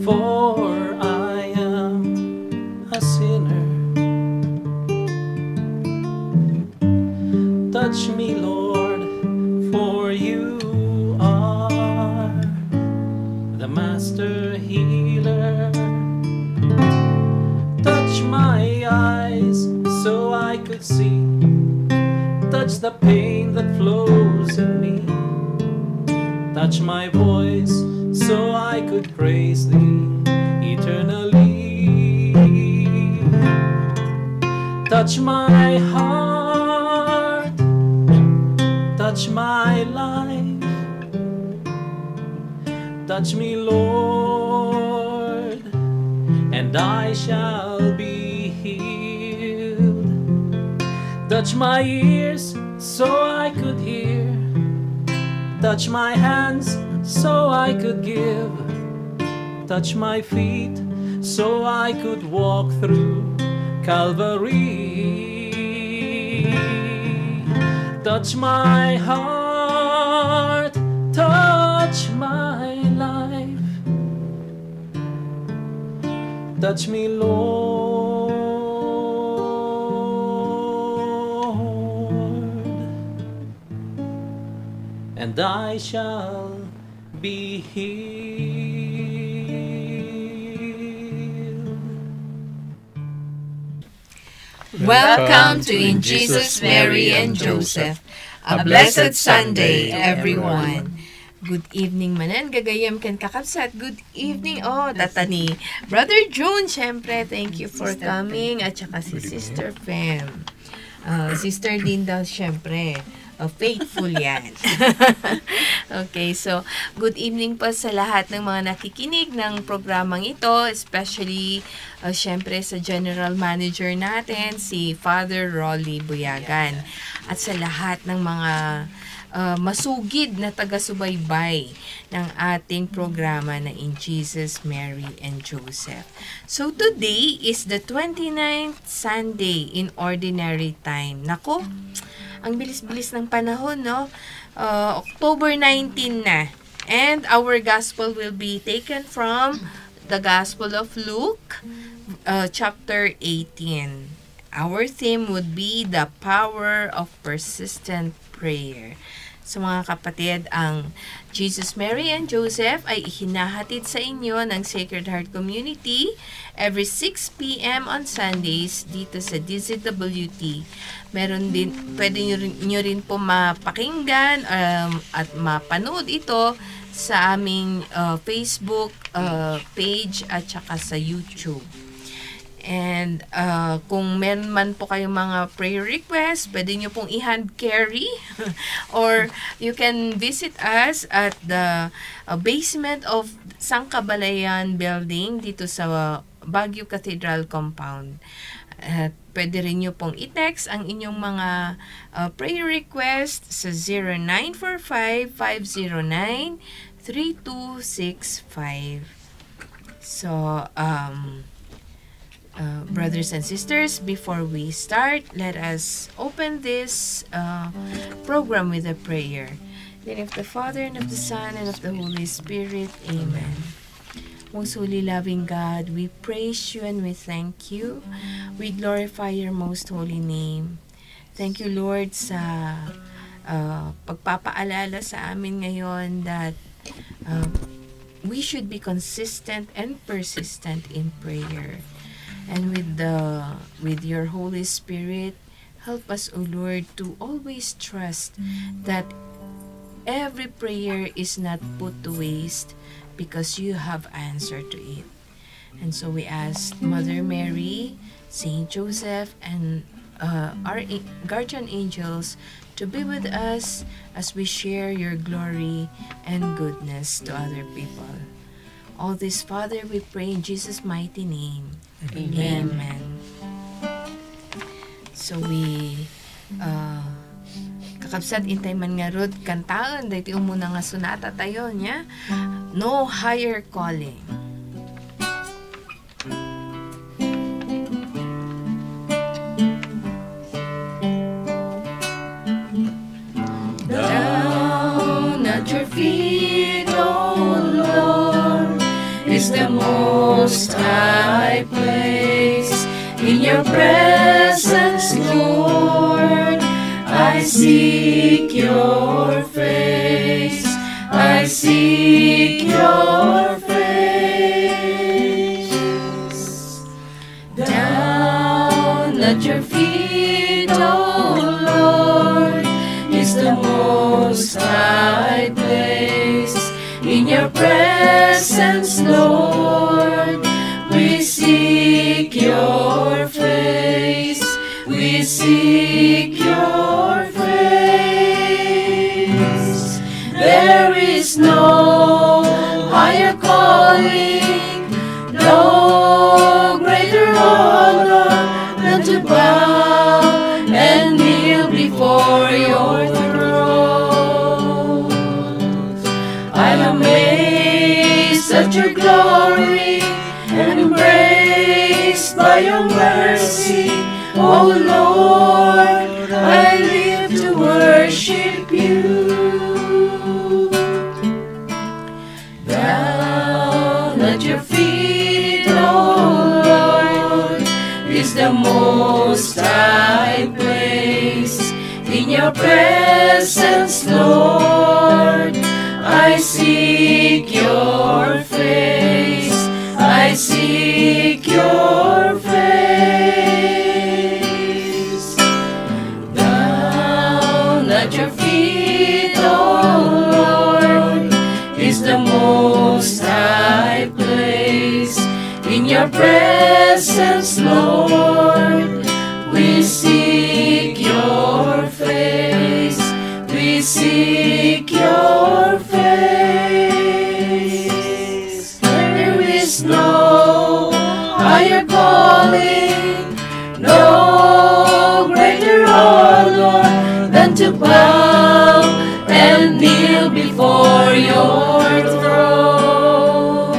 for I am a sinner. Touch me, Lord, for you are the master healer. Touch my eyes so I could see. Touch the pain that flows in me. Touch my voice so I could praise thee eternally. Touch my heart, touch my life. Touch me, Lord, and I shall be healed. Touch my ears so I could hear. Touch my hands so I could give. Touch my feet so I could walk through Calvary. Touch my heart, touch my life. Touch me, Lord, and I shall be healed. Welcome to In Jesus, Mary, and Joseph. A blessed Sunday, everyone. Good evening manan, gagayam kan kakabsat. Good evening, data ni Brother June, syempre, thank you for coming. At saka si Sister Fem. Sister Linda, syempre. Faithful yan. Okay, so good evening po sa lahat ng mga nakikinig ng programang ito, especially syempre sa General Manager natin, si Father Rolly Buyagan. At sa lahat ng mga masugid na taga-subaybay ng ating programa na In Jesus, Mary, and Joseph. So today is the 29th Sunday in Ordinary Time. Nako, ang bilis-bilis ng panahon, no? October 19 na. And our gospel will be taken from the Gospel of Luke, chapter 18. Our theme would be the power of persistent prayer. So mga kapatid, ang Jesus, Mary, and Joseph ay hinahatid sa inyo ng Sacred Heart Community every 6 p.m. on Sundays dito sa DZWT. Meron din, pwede nyo rin po mapakinggan at mapanood ito sa aming Facebook page at saka sa YouTube. And kung meron man po kayong mga prayer requests, pwede nyo pong i-hand carry or you can visit us at the basement of Sangkabalayan Building dito sa Baguio Cathedral Compound. At pwede rin nyo pong i-text ang inyong mga prayer request sa 0945-509-3265. So, brothers and sisters, before we start, let us open this program with a prayer. In the name of the Father, and of the Son, and of the Holy Spirit. Amen. Most holy, loving God, we praise you and we thank you. We glorify your most holy name. Thank you, Lord, sa pagpapaalala sa amin ngayon that we should be consistent and persistent in prayer. And with your Holy Spirit, help us, O Lord, to always trust that every prayer is not put to waste because you have answered to it. And so we ask Mother Mary, Saint Joseph, and our guardian angels to be with us as we share your glory and goodness to other people. All this, Father, we pray in Jesus' mighty name. Amen. Amen. So we kakabsat intay man nga rod kantaan dahil umuna nga sunata tayo niya. No higher calling. Down at your feet, oh Lord, is the most most high place. In your presence, Lord, I seek your face. I seek your face. Down at your feet, oh Lord, is the most high place. In your presence, Lord, we seek your face. We seek your face. There is no higher calling, no greater honor than to bow and kneel before your throne. I am amazed at your glory, embraced by your mercy. Oh Lord, I live to worship you. Down at your feet, oh Lord, is the most high place. In your presence, Lord, I seek your face. I seek your face. Down at your feet, oh Lord, is the most high place. In your presence, Lord, we seek your face. We seek your face. There is no higher calling, no greater honor than to bow and kneel before your throne.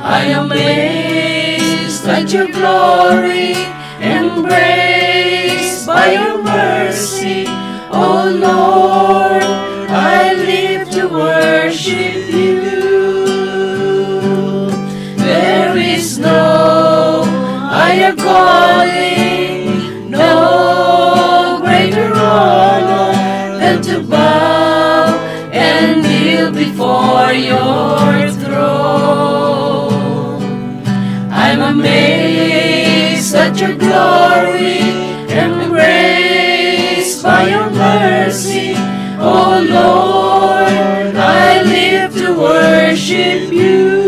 I am amazed at your glory, embraced by your mercy. Oh Lord, I live to worship you. There is no higher calling, no greater honor than to bow and kneel before your throne. I'm amazed at your glory, embraced by your mercy. Oh Lord, I live to worship you.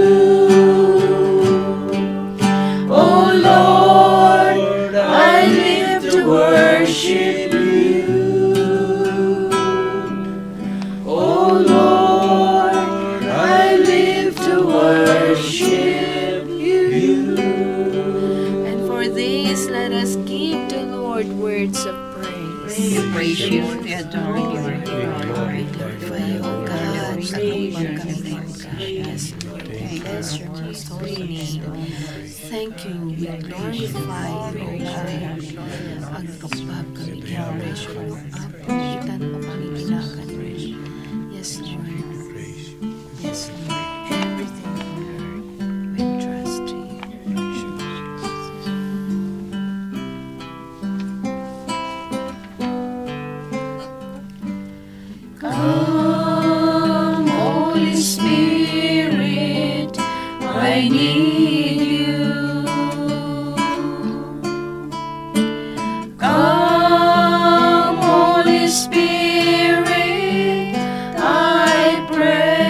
Oh Lord, I live to worship you. Oh Lord, I live to worship you. And for this, let us give the Lord words of praise. We praise you, we adore you, we glorify you, O God. Yes, Lord. Bless your most holy name. Thank you. We glorify you, O God. Pagkapag kami i-praise you, Lord. Pagkitan mo kami ginakan. Yes, Lord. Yes, Lord. Everything, Lord, we trust you. Come, Holy Spirit, I need you. Come, Holy Spirit, I pray.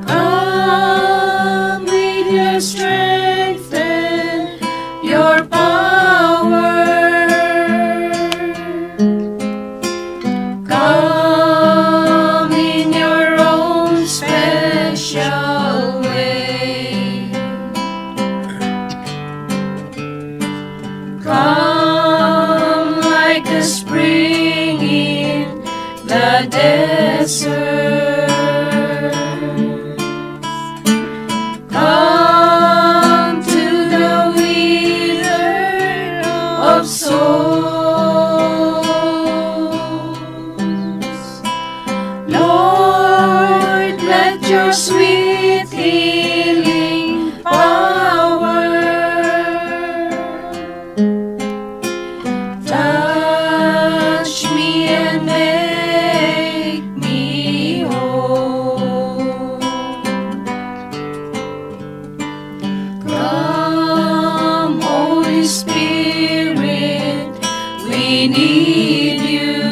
Come with your strength and your power. Come in your own your sweet healing power. Touch me and make me whole. Come, Holy Spirit, we need you.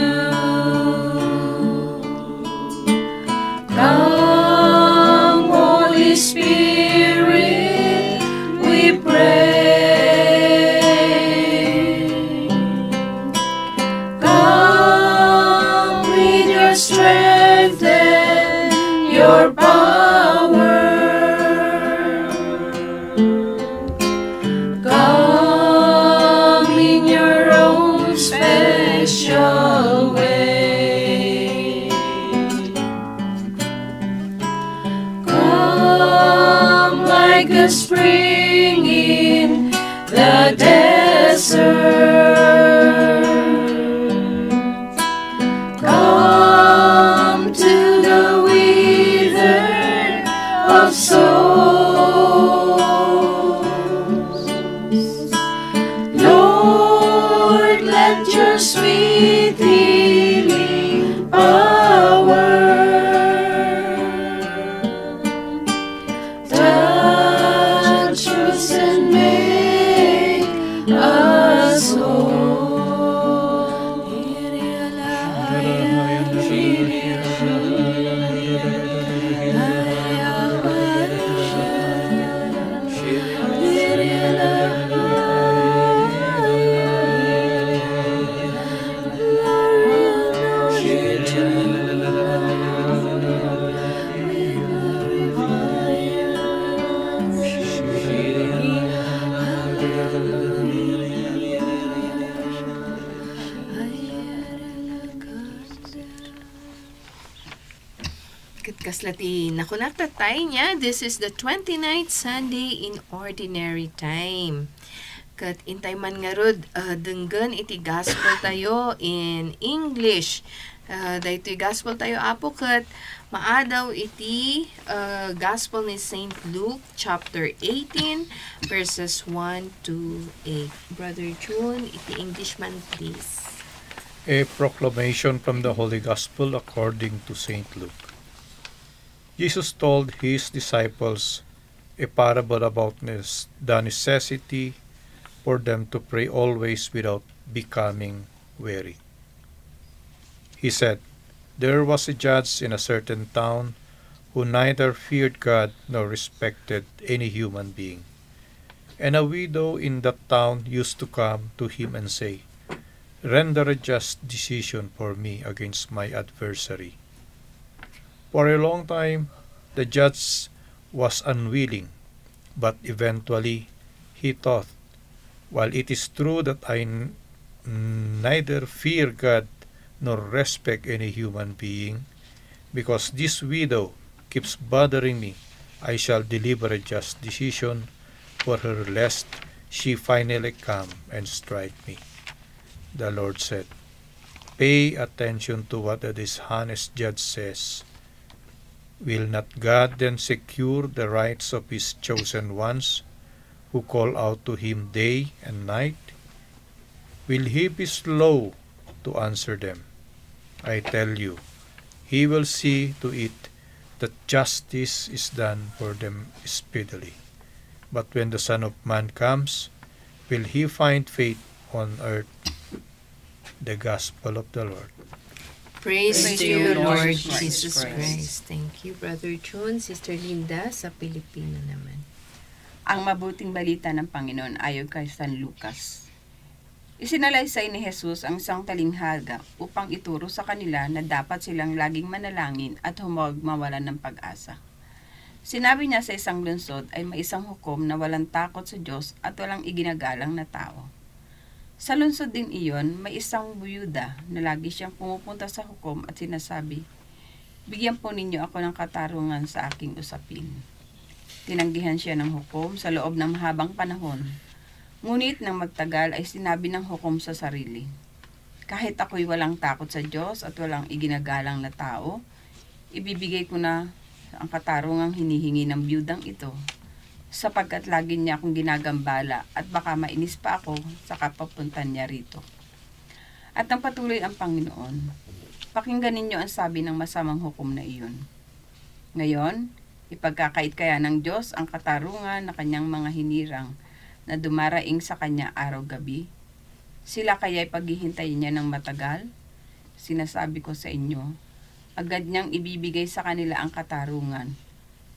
Come, Holy Spirit, we pray. Come with your strength and your power. Come in your own special way. Come like a spring in the desert. Come to the withered of souls. Lord, let your sweet healing power touch us and make us whole. Kaslati nakunakta tayo niya. This is the 29th Sunday in Ordinary Time. Kat intay man nga rod, denggan iti gospel tayo in English. Dahito gospel tayo apo kat maadaw iti gospel ni St. Luke chapter 18 verses 1 to 8. Brother June, iti English man please. A proclamation from the Holy Gospel according to St. Luke. Jesus told his disciples a parable about the necessity for them to pray always without becoming weary. He said, "There was a judge in a certain town who neither feared God nor respected any human being. And a widow in that town used to come to him and say, 'Render a just decision for me against my adversary.' For a long time, the judge was unwilling, but eventually he thought, 'While it is true that I neither fear God nor respect any human being, because this widow keeps bothering me, I shall deliver a just decision for her lest she finally come and strike me.' The Lord said, 'Pay attention to what the dishonest judge says. Will not God then secure the rights of his chosen ones, who call out to him day and night? Will he be slow to answer them? I tell you, he will see to it that justice is done for them speedily. But when the Son of Man comes, will he find faith on earth?' The Gospel of the Lord. Praise to you, Lord Jesus Christ. Thank you, Brother June. Sister Linda, sa Pilipino naman. Ang mabuting balita ng Panginoon ayon kay San Lucas. Isinalaysay ni Jesus ang isang talinghaga upang ituro sa kanila na dapat silang laging manalangin at huwag mawalan ng pag-asa. Sinabi niya sa isang lungsod ay may isang hukom na walang takot sa Diyos at walang iginagalang na tao. Sa lungsod din iyon, may isang buyuda na lagi siyang pumupunta sa hukom at sinasabi, "Bigyan po ninyo ako ng katarungan sa aking usapin." Tinanggihan siya ng hukom sa loob ng mahabang panahon. Ngunit nang magtagal ay sinabi ng hukom sa sarili, "Kahit ako'y walang takot sa Diyos at walang iginagalang na tao, ibibigay ko na ang katarungang hinihingi ng biyudang ito, sapagkat lagi niya akong ginagambala at baka mainis pa ako sa kapapuntan niya rito. At ang patuloy ang Panginoon, pakinggan ninyo ang sabi ng masamang hukom na iyon. Ngayon, ipagkakait kaya ng Diyos ang katarungan na kanyang mga hinirang na dumaraing sa kanya araw-gabi? Sila kaya'y paghihintayin niya ng matagal? Sinasabi ko sa inyo, agad niyang ibibigay sa kanila ang katarungan.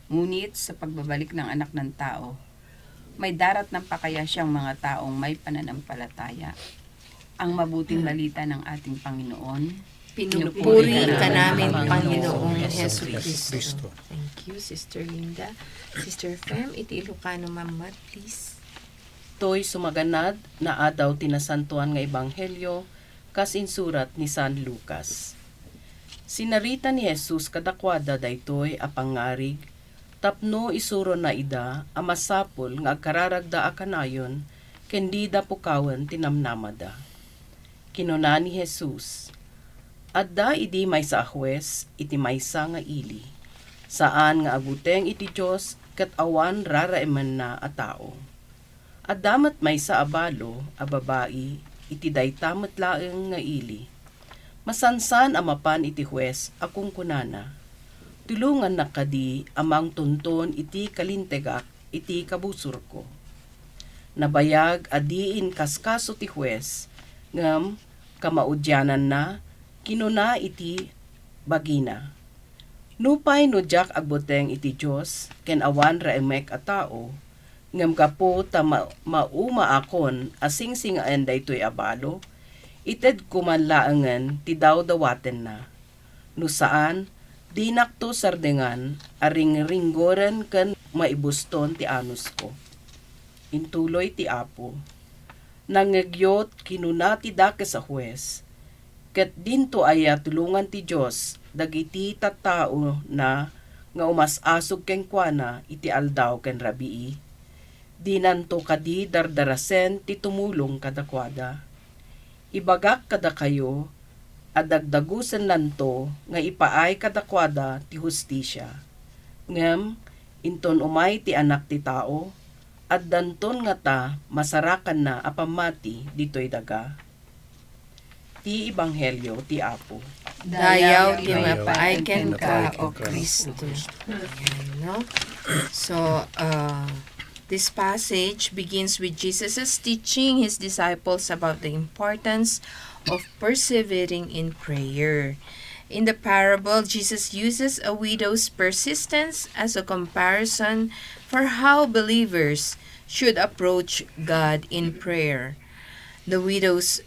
Ngunit sa pagbabalik ng anak ng tao, may daratnan pa kaya siyang mga taong may pananampalataya. Ang mabuting balita ng ating Panginoon. Pinupuri ka namin, Panginoong Panginoong Hesus Hesus Kristo. Kristo. Thank you, Sister Linda. Sister Fem, iti Ilocano Mamat, please. To'y sumaganad na adaw tinasantuan nga ebanghelyo kas insurat ni San Lucas. Sinarita ni Jesus kadakwada daytoy a pangarig tapno isuro na ida a masapol nga agkararagda a kanayon ken di da pukawen tinamnamada. Kinuna ni Jesus, adda idi maysa a huwes iti maysa nga ili. Saan nga aguteng iti Dios ket awan raraeman na a tao. Addamat maysa a balo a babae iti daytamet laeng nga ili. Masansan amapan iti huwes akong kunana. Tulungan na kadi amang tunton iti kalintegak iti kabusur ko. Nabayag adiin kaskaso ti huwes ngem kamaudyanan na kinuna iti bagina. Nupay no jak agboteng iti Dios ken awan raemek a tao ngem gapo ta mauma akon asingsing daytoy abalo ited kumanlaengen ti dawdawaten na. No saan di nakto sardengan aring ringgoren ken maibuston ti anus ko. Intuloy ti Apo. Nangagyot kinuna ti dake sa huwes. Ket dinto aya tulungan ti Dios dagiti tattao na nga umasasog ken kuana iti aldaw ken rabii. Dinanto kadi dardarasen ti tumulong kadakwada. Ibagak kada kayo adagdagusen nanto nga ipaay kadakwada ti hustisya. Ngem inton umay ti anak ti tao at danton nga ta masarakan na apamati ditoy daga. Ti Ebanghelyo ti Apo. Dayaw ti Dayaw mapaiken ka, O ka, Kristo. Ayan, no? So, this passage begins with Jesus' teaching his disciples about the importance of persevering in prayer. In the parable, Jesus uses a widow's persistence as a comparison for how believers should approach God in prayer. The widow's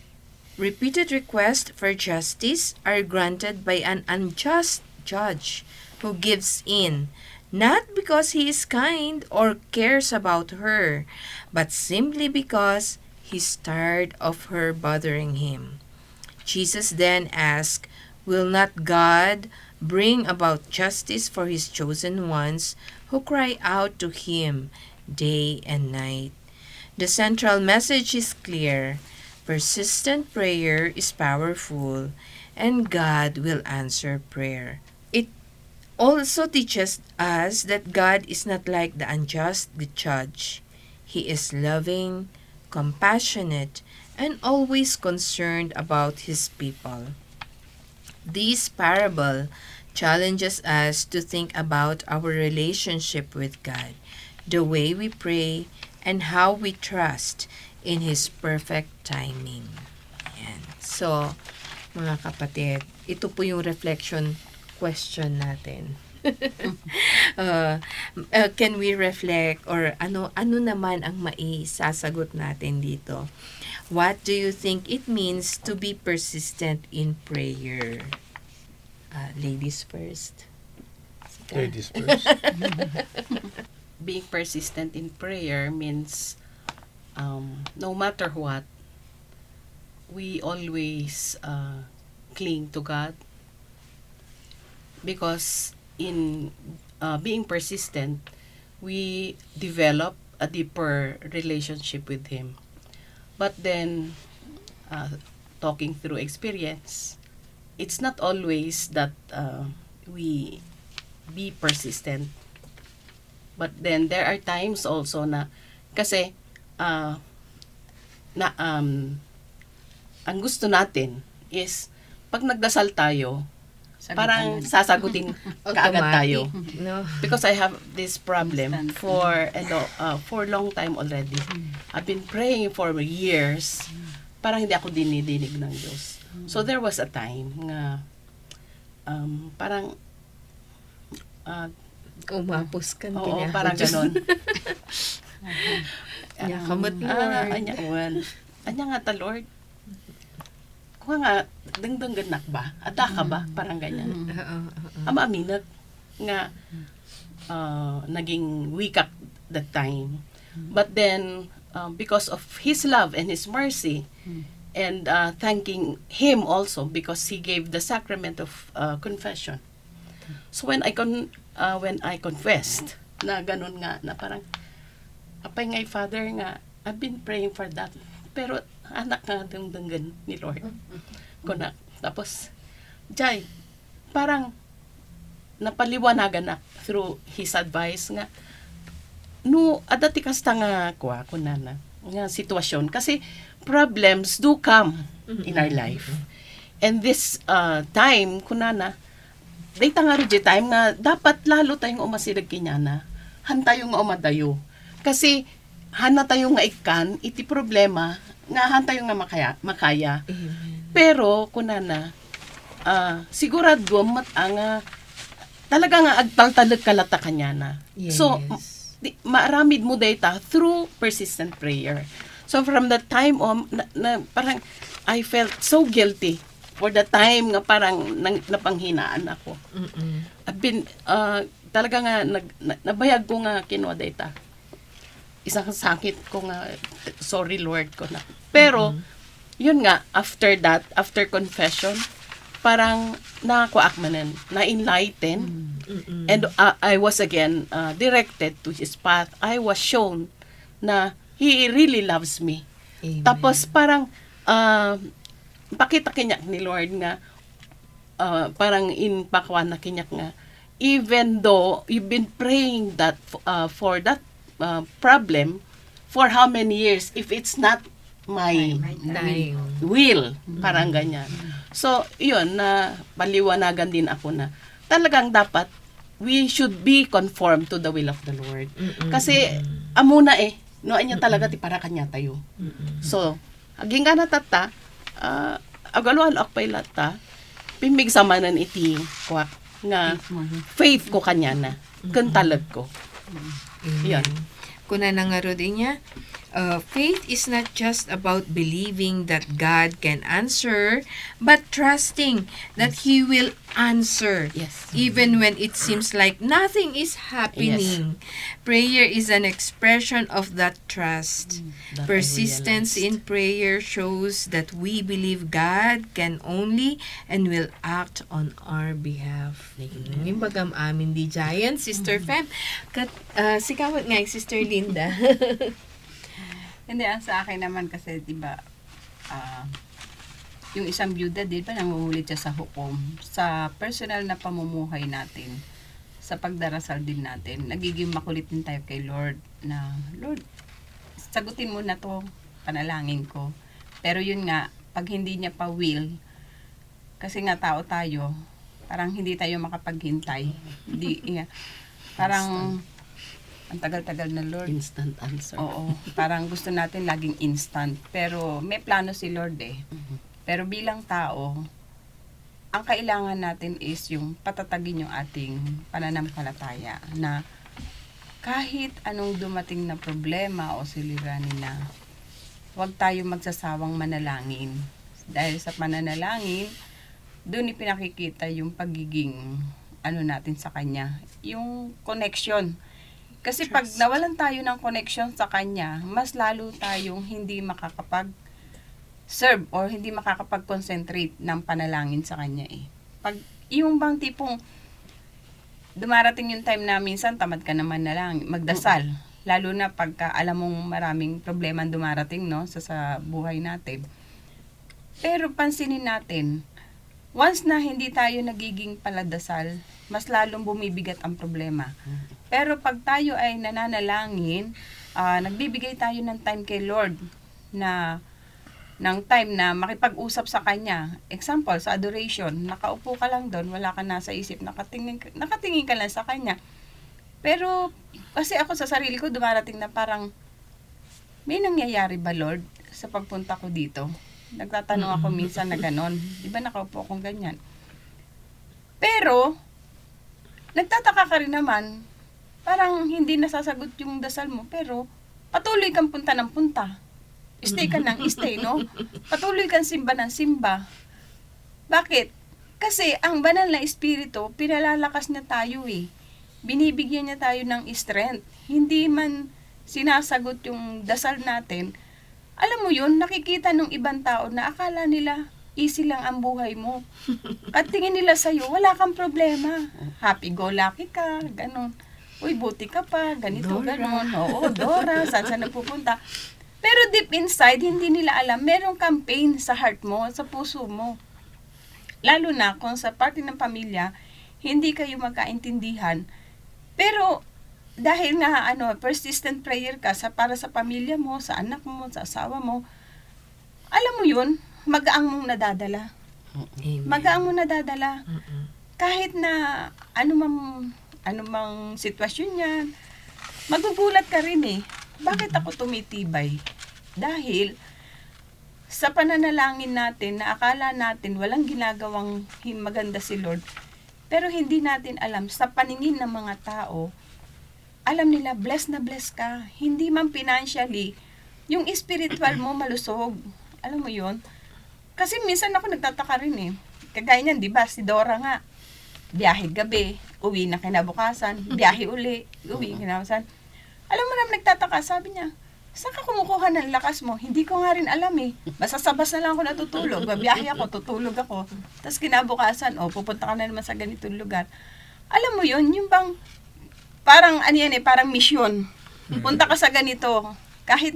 repeated requests for justice are granted by an unjust judge who gives in, not because he is kind or cares about her, but simply because he's tired of her bothering him. Jesus then asks, will not God bring about justice for his chosen ones who cry out to him day and night? The central message is clear. Persistent prayer is powerful, and God will answer prayer. It also teaches us that God is not like the unjust judge. He is loving, compassionate, and always concerned about his people. This parable challenges us to think about our relationship with God, the way we pray, and how we trust in His perfect timing. Ayan. So, mga kapatid, ito po yung reflection question natin. Can we reflect or ano naman ang maisasagot natin dito? What do you think it means to be persistent in prayer? Ladies first. Sika. Ladies first. Being persistent in prayer means no matter what, we always cling to God, because in being persistent, we develop a deeper relationship with Him. But then, talking through experience, it's not always that we be persistent. But then there are times also na kasi ang gusto natin is pag nagdasal tayo, parang sasagutin kaagad tayo. No. Because I have this problem for long time already. I've been praying for years. Parang hindi ako dinidinig ng Diyos. So there was a time nga parang Umapos ka. oo, parang ganon. Kamot Lord. Anya nga ta Lord. Kung nga dengdeng ganak ba? Ada ka ba? Parang ganyan. Ama aminag nga naging weak at that time. But then because of His love and His mercy and thanking Him also because He gave the sacrament of confession. So when I confessed na ganun nga na parang apay ngay Father nga I've been praying for that pero anak nga dengdenggan ni Lord ko na tapos jay parang napaliwanagan na through His advice nga no adati kasta nga kuha ko na nga sitwasyon kasi problems do come in our life and this time kunana dayta nga rin time nga dapat lalo tayong umasidag kinyana. Hantayo nga umadayo. Kasi hana tayo nga ikan, iti problema, nga hantayo nga makaya. Pero, kunana, sigurado talaga nga agtaltalag kalata kanyana. Yes. So, maaramid mo dayta through persistent prayer. So, from that time na parang I felt so guilty for the time nga parang napanghinaan ako. I've been, talaga nga, nabayag ko nga kinuha data. Isang sakit ko nga, sorry Lord ko na. Pero, yun nga, after that, after confession, parang nakakuakmanan, na-enlighten, and I was again directed to His path. I was shown na He really loves me. Amen. Tapos parang, pakita kinyak ni Lord nga parang inpakwan na kinyak nga even though you've been praying that for that problem for how many years if it's not my will parang ganyan. So yun na paliwanagan din ako na talagang dapat we should be conformed to the will of the Lord kasi amuna no anya talaga ti para kanya tayo. So aging nga natata agaluan akpay lata pimig samanan iti kwak nga faith ko kanya na kantalag ko. Yan. Kuna na nga ro din niya, faith is not just about believing that God can answer, but trusting that He will answer. Yes. Even when it seems like nothing is happening. Prayer is an expression of that trust. That I Persistence realized. in prayer shows that we believe God can only and will act on our behalf. Yung bagam amin di giant, Sister Fem. Sikawat nga, Sister Linda. Hindi, sa akin naman kasi, di ba, yung isang byuda din pa nanguhulit siya sa hukom. Sa personal na pamumuhay natin, sa pagdarasal din natin, nagiging makulit din tayo kay Lord na, Lord, sagutin mo na to, panalangin ko. Pero yun nga, pag hindi niya pa will, kasi nga tao tayo, parang hindi tayo makapaghintay. Hindi, parang, ang tagal-tagal na Lord. Instant answer. Oo, parang gusto natin laging instant. Pero may plano si Lord Pero bilang tao, ang kailangan natin is yung patatagin yung ating pananampalataya na kahit anong dumating na problema o suliranin na, huwag tayo magsasawang manalangin. Dahil sa pananalangin, doon ipinakikita yung pagiging natin sa Kanya. Yung connection. Kasi pag nawalan tayo ng connection sa Kanya, mas lalo tayong hindi makakapag-serve or hindi makakapag-concentrate ng panalangin sa Kanya Pag yung bang tipong dumarating yung time na minsan tamad ka naman na lang magdasal. Lalo na pagka alam mong maraming problema dumarating sa buhay natin. Pero pansinin natin, once na hindi tayo nagiging paladasal, mas lalong bumibigat ang problema. Pero pag tayo ay nananalangin, nagbibigay tayo ng time kay Lord ng time na makipag-usap sa Kanya. Example, sa adoration, nakaupo ka lang doon, wala ka nasa isip, nakatingin ka lang sa Kanya. Pero, kasi ako sa sarili ko, dumarating na parang, may nangyayari ba, Lord, sa pagpunta ko dito? Nagtatanong ako minsan na ganon. Di ba nakaupo akong ganyan? Pero, nagtataka ka rin naman, parang hindi nasasagot yung dasal mo, pero patuloy kang punta ng punta. Stay ka ng stay, no? Patuloy kang simba ng simba. Bakit? Kasi ang banal na espiritu, pinalalakas niya tayo eh. Binibigyan niya tayo ng strength. Hindi man sinasagot yung dasal natin. Alam mo yun, nakikita ng ibang tao na akala nila easy lang ang buhay mo. At tingin nila sa'yo, wala kang problema. Happy-go-lucky ka, ganon. Uy, buti ka pa, ganito, Dora. Ganon. Oo, Dora, saan napupunta. Pero deep inside, hindi nila alam, merong campaign sa heart mo, sa puso mo. Lalo na kung sa parte ng pamilya, hindi kayo magkaintindihan. Pero dahil nga persistent prayer ka para sa pamilya mo, sa anak mo, sa asawa mo, alam mo yun, magaang mong nadadala. Amen. Magaang mong nadadala. Kahit na anumang sitwasyon yan, magugulat ka rin eh. Bakit ako tumitibay? Dahil sa pananalangin natin na akala natin walang ginagawang maganda si Lord, pero hindi natin alam, sa paningin ng mga tao, alam nila, blessed na blessed ka. Hindi man financially, yung spiritual mo malusog. Alam mo yun? Kasi minsan ako nagtataka rin eh. Kagaya niyan, di ba? Si Dora nga, biyahe gabi, uwi na kinabukasan, biyahe uli, uwi kinabukasan. Alam mo naman, nagtataka, sabi niya, saan ka kumukuha ng lakas mo? Hindi ko nga rin alam eh. Basta sa bus na lang ako natutulog. Babiyahe ako, tutulog ako. Tapos kinabukasan, pupunta ka na naman sa ganitong lugar. Alam mo yun, yung bang, parang parang misyon. Punta ka sa ganito. Kahit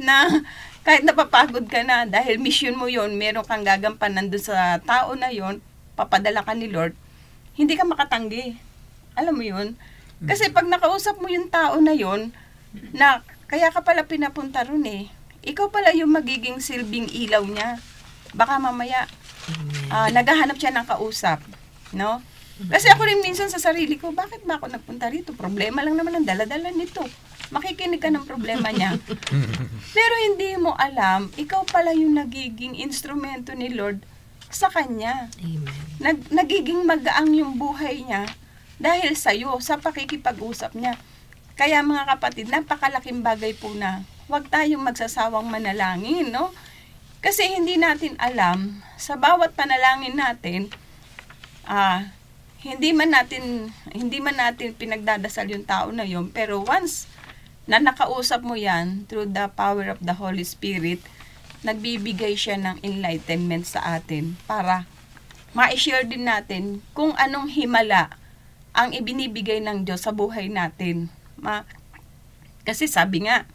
napapagod ka na, dahil mission mo yun, meron kang gagampanan doon sa tao na yun, papadala ka ni Lord, hindi ka makatanggi. Alam mo yun? Kasi pag nakausap mo yung tao na yun, na kaya ka pala pinapunta ron eh. Ikaw pala yung magiging silbing ilaw niya. Baka mamaya, naghahanap siya ng kausap. No? Kasi ako rin minsan sa sarili ko, bakit ba ako nagpunta rito? Problema lang naman ang dala-dala nito. Makikinig ka ng problema niya. Pero hindi mo alam, ikaw pala yung nagiging instrumento ni Lord sa kanya. Amen. Nagiging magaang yung buhay niya dahil sa'yo, sa pakikipag-usap niya. Kaya mga kapatid, napakalaking bagay po na huwag tayong magsasawang manalangin, no? Kasi hindi natin alam, sa bawat panalangin natin, hindi man natin pinagdadasal yung tao na yun, pero once na nakausap mo yan through the power of the Holy Spirit, nagbibigay siya ng enlightenment sa atin para ma-share din natin kung anong himala ang ibinibigay ng Diyos sa buhay natin. Kasi sabi nga,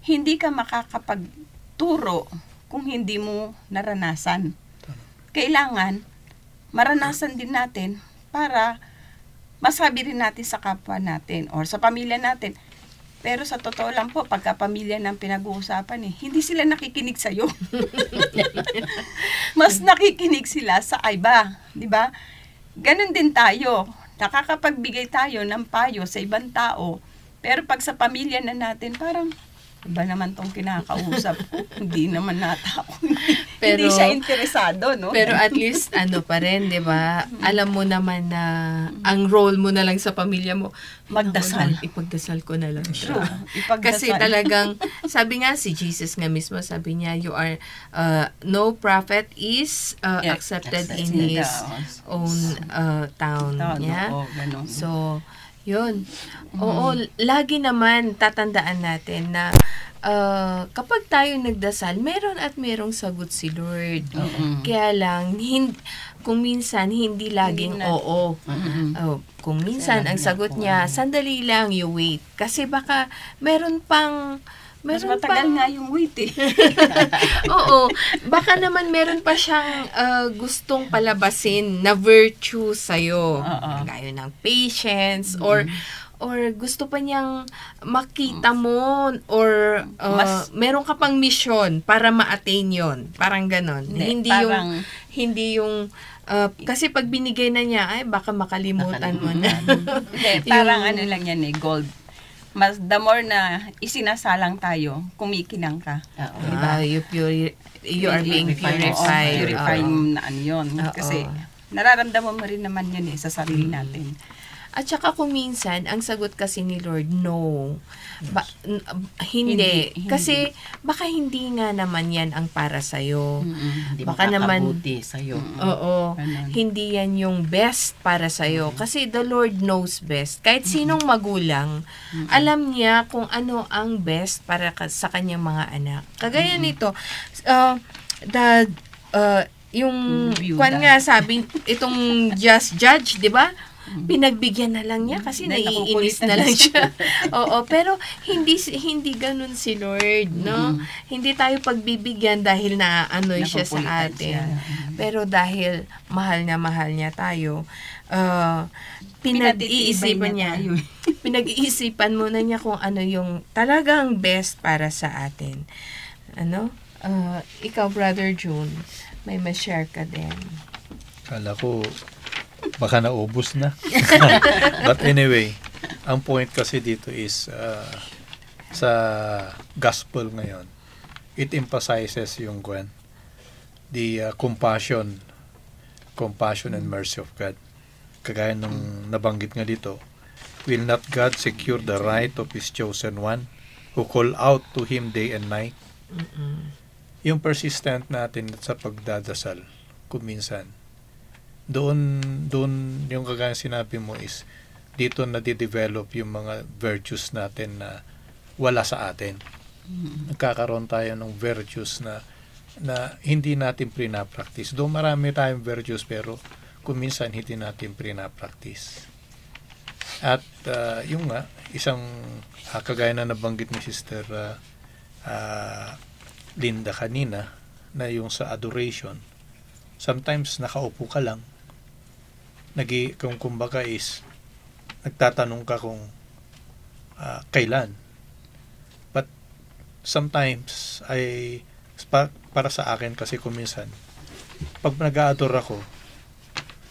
hindi ka makakapagturo kung hindi mo naranasan. Kailangan maranasan din natin para masabi rin natin sa kapwa natin or sa pamilya natin. Pero sa totoo lang po, pagka pamilya ng pinag-uusapan hindi sila nakikinig sa'yo. Mas nakikinig sila sa iba, di ba? Ganon din tayo. Nakakapagbigay tayo ng payo sa ibang tao. Pero pag sa pamilya na natin, parang, iba naman tong kinakausap ko. Hindi naman nata ako. Hindi siya interesado, no? Pero at least, pa rin, di ba? Alam mo naman na ang role mo na lang sa pamilya mo, magdasal. Ipagdasal ko na lang siya. Ipagdasal. Kasi talagang, sabi nga si Jesus nga mismo, sabi niya, you are, no prophet is accepted in his own town. Yeah? So, yun. Oo, lagi naman tatandaan natin na kapag tayo nagdasal, meron at merong sagot si Lord. Kaya lang, kung minsan, hindi laging oo. Kung minsan, ang sagot niya, sandali lang, you wait. Kasi baka meron pang Mas matagal nga yung wait eh. Oo. Baka naman meron pa siyang gustong palabasin na virtue sa'yo. Gaya ng patience or gusto pa niyang makita mo or meron ka pang mission para ma-attain yon. Parang ganon. Hindi yung kasi pag binigay na niya, ay baka makalimutan mo na. Hindi, parang ano lang yan eh, gold. Mas the more na isinasalang tayo, kumikinang ka. Diba? You are being purified. Purifying na ano yun. Kasi nararamdaman mo rin naman yun eh, sa sarili natin. At saka kung minsan, ang sagot kasi ni Lord, no. Hindi. Kasi baka hindi nga naman yan ang para sa'yo. Hindi baka naman makakabuti sa'yo. Oo. Hindi yan yung best para sa'yo. Kasi the Lord knows best. Kahit sinong magulang, alam niya kung ano ang best para sa kanyang mga anak. Kagaya nito, yung kwan nga sabi, itong just judge, di ba? Pinagbigyan na lang niya kasi naiinis na lang siya. Oo, pero hindi ganun si Lord, no? Hindi tayo pagbibigyan dahil na ano siya sa atin. Pero dahil mahal niya tayo, pinag-iisipan muna niya kung ano yung talagang best para sa atin. Ano? Ikaw, Brother June, may ma-share ka din. Kala ko baka naubos na. But anyway, ang point kasi dito is sa gospel ngayon, it emphasizes yung the compassion and mercy of God. Kagaya nung nabanggit nga dito, will not God secure the right of His chosen one who call out to Him day and night? Yung persistent natin sa pagdadasal, kung minsan, doon yung kagaya sinabi mo is dito na de-develop yung mga virtues natin na wala sa atin. Nagkakaroon tayo ng virtues na hindi natin prina-practice. Doon marami tayong virtues pero kung minsan hindi natin prina-practice. At yung nga, isang kagaya na nabanggit ni Sister Linda kanina na yung sa adoration, sometimes nakaupo ka lang, kung kumbaga is nagtatanong ka kung kailan. But sometimes para sa akin kasi kung minsan pag nag-a-adore ako,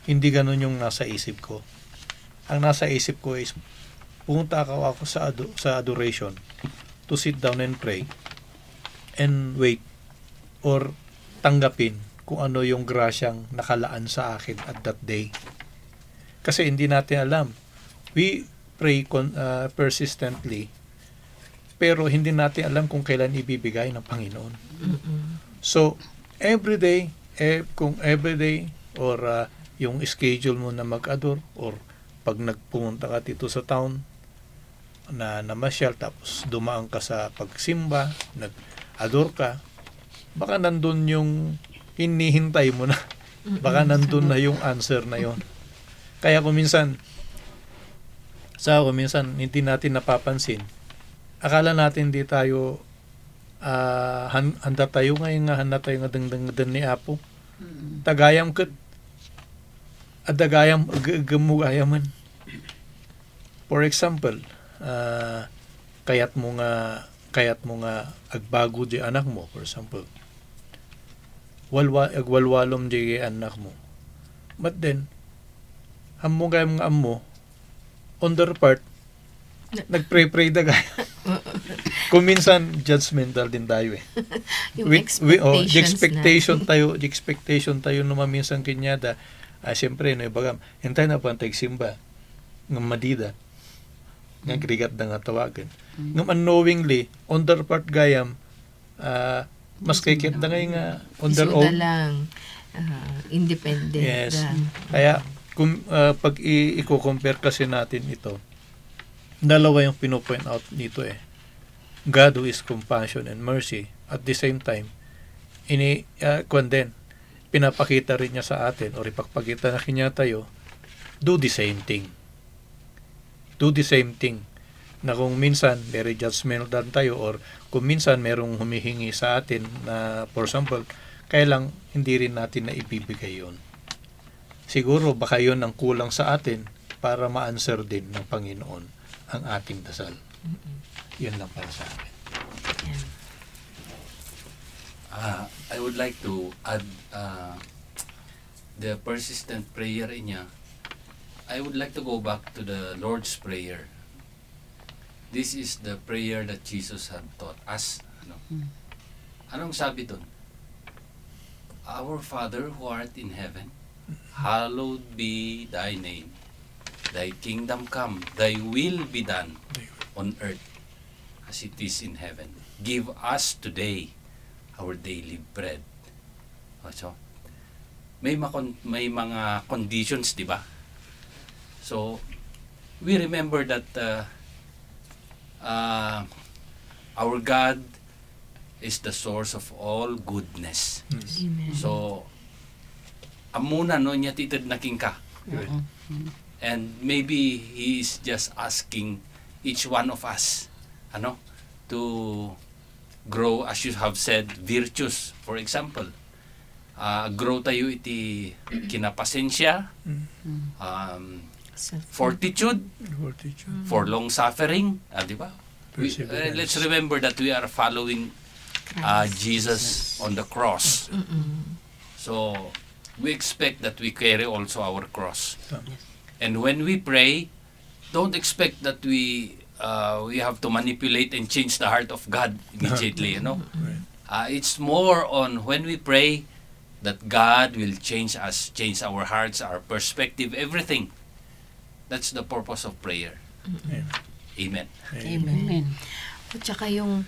hindi ganun yung nasa isip ko. Ang nasa isip ko is pumunta ako sa adoration to sit down and pray and wait or tanggapin kung ano yung grasyang nakalaan sa akin at that day. Kasi hindi natin alam. We pray persistently, pero hindi natin alam kung kailan ibibigay ng Panginoon. So, everyday or yung schedule mo na mag-adore or pag nagpumunta ka dito sa town na namasyal tapos dumaan ka sa pagsimba, nag-adore ka, baka nandun yung hinihintay mo na. Baka nandun na yung answer na yon. Kaya kung minsan hindi natin napapansin, akala natin di tayo handa tayo ngayon nga dangdang ni Apo. Tagayam kat adagayam gamugayaman. For example, kayat mo nga agbago di anak mo, for example. Agwalwalom di anak mo. But then, hammo gayam nga ammo, on their part, nagpray-pray da gaya. Kung minsan, judgmental din tayo eh. Yung expectation the expectation tayo naman minsan kinyada, siyempre, no, ibagam, hintay na pa ang tagsimba, ng madida, ng krigat na nga tawagan. Ng unknowingly, on their part gayam, mas kikit na ngayon nga, on their own. Lang, independent. Yes. Kaya, pag i-compare kasi natin ito, dalawa yung pino-point out dito eh. God who is compassion and mercy, at the same time, pinapakita rin niya sa atin, o ipagpakita na kanya tayo, do the same thing. Do the same thing. na kung minsan very judgmental tayo or kung minsan merong humihingi sa atin na for example, kaya lang hindi rin natin na ibibigay yun. Siguro baka yun ang kulang sa atin para ma-answer din ng Panginoon ang ating dasal. Yun lang para sa akin. I would like to add the persistent prayer niya. I would like to go back to the Lord's Prayer. This is the prayer that Jesus had taught us. Anong sabi doon? Our Father who art in heaven, hallowed be thy name. Thy kingdom come, thy will be done on earth as it is in heaven. Give us today our daily bread. So, may mga conditions, di ba? So, we remember that our God is the source of all goodness. Amen. So, amuna no niya titid na king ka. And maybe He is just asking each one of us, to grow, as you have said, virtues. For example, grow tayo iti kinapasensya, fortitude, for long suffering, di ba? Let's remember that we are following Jesus on the cross. So we expect that we carry also our cross. And when we pray, don't expect that we have to manipulate and change the heart of God immediately, It's more on when we pray that God will change us, change our hearts, our perspective, everything. That's the purpose of prayer. Amen. Amen. At saka yung,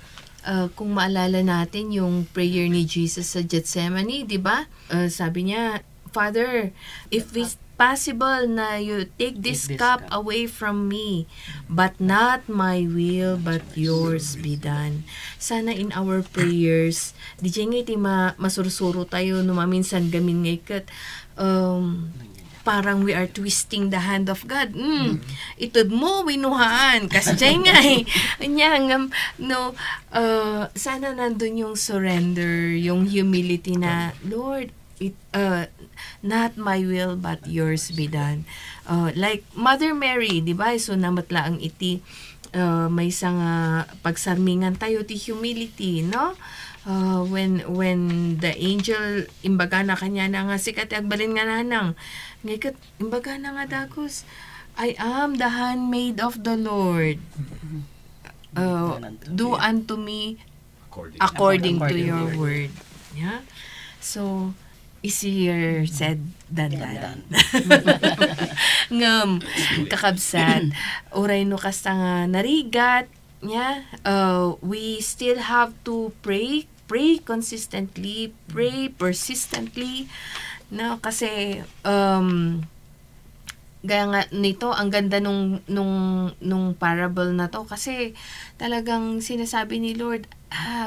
kung maalala natin yung prayer ni Jesus sa Gethsemane, di ba? Sabi niya, Father, if it's possible na you take this cup away from me, but not my will, but yours be done. Sana in our prayers, di dyan nga iti masursuro tayo no maminsan gamin nga ikat, parang we are twisting the hand of God. Itod mo, winuhaan. Kasi dyan nga sana nandun yung surrender, yung humility na, Lord, not my will but yours be done. Like Mother Mary, di ba? So namatla ang iti may isang pagsarmingan tayo ti humility, no? When the angel imbaga na kanya na nga sikat agbalin nga nanang ngayon imbaga na nga dagos, I am the handmaid of the Lord. Do unto me according to your word. Yeah? So easier said than done. Ngam, kakabsat. Uray no kasta nga narigat. Yeah, we still have to pray consistently, pray persistently. No, kasi gaya nga nito, ang ganda nung parable na to kasi talagang sinasabi ni Lord,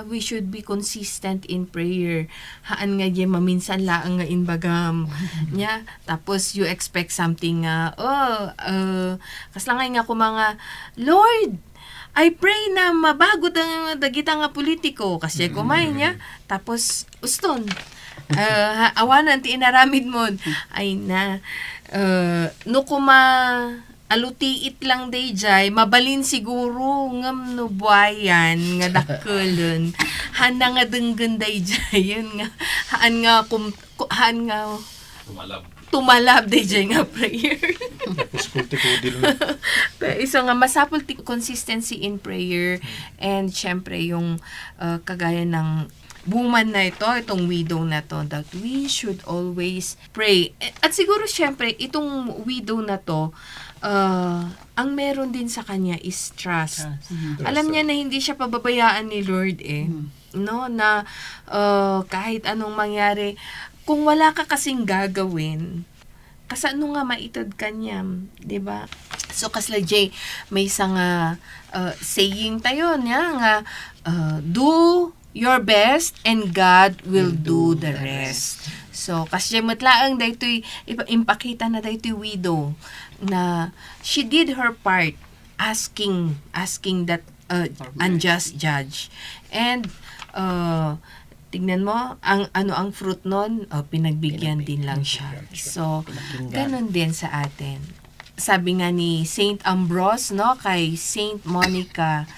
we should be consistent in prayer. Haan nga di maminsan laang nga inbagam. Nya, tapos you expect something kasla nga ko mga Lord, I pray na mabago dagita nga politiko kasi kumain niya. Tapos uston. Awanan ti inaramid mo. Ay na no kuma alutiit lang day jay, mabalin siguro ngam no buayan nga dakelon. Hana nga denggen day jay yun nga haan nga tumalab day jay nga prayer. Tapos kulti-kudil na. So nga masapol ti consistency in prayer and syempre yung kagaya ng woman na itong widow na to, that we should always pray. At siguro syempre itong widow na to, ang meron din sa kanya is trust. Alam niya na hindi siya pababayaan ni Lord no, na kahit anong mangyari, kung wala ka kasing gagawin, kasano nga maitad kanya, 'di ba? So kasla Jay, may isang saying tayo niya nga, do your best and God will do the rest. So kasi matlaang daytoy impakita na daytoy widow na she did her part asking that unjust judge. And tignan mo, ang fruit nun, pinagbigyan din lang siya. So, ganun din sa atin. Sabi nga ni Saint Ambrose, no, kay Saint Monica,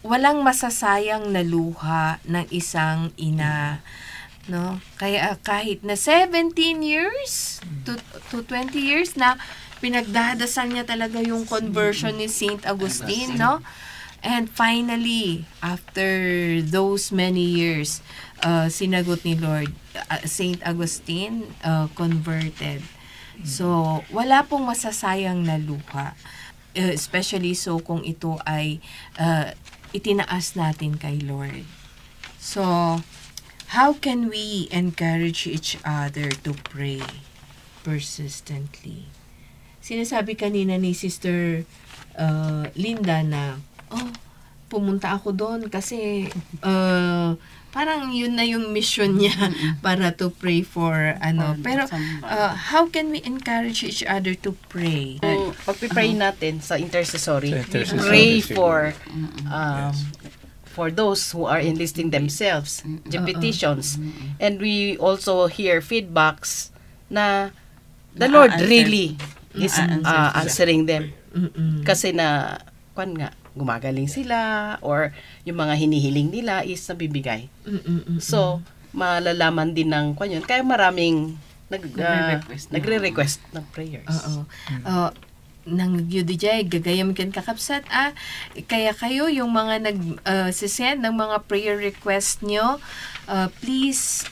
walang masasayang na luha ng isang ina, no? Kaya kahit na 17 years to 20 years na pinagdadasal niya talaga yung conversion ni Saint Augustine, no? And finally, after those many years, sinagot ni Lord, Saint Augustine converted. So, wala pong masasayang na luha. Especially so kung ito ay itinaas natin kay Lord. So, how can we encourage each other to pray persistently? Sinasabi kanina ni Sister Linda na, pumunta ako doon kasi parang yun na yung mission niya para to pray for Pero how can we encourage each other to pray? Pag-pray natin sa intercessory, Pray pray for those who are enlisting themselves, the petitions. And we also hear feedbacks na the Lord really is answering them. Kasi na, gumagaling sila or yung mga hinihiling nila is nabibigay. So, malalaman din ng yun. Kaya maraming nagre-request ng prayers. Nang UDJ, gagayam kan kakapsat, kaya kayo, yung mga nag-send ng mga prayer request nyo, please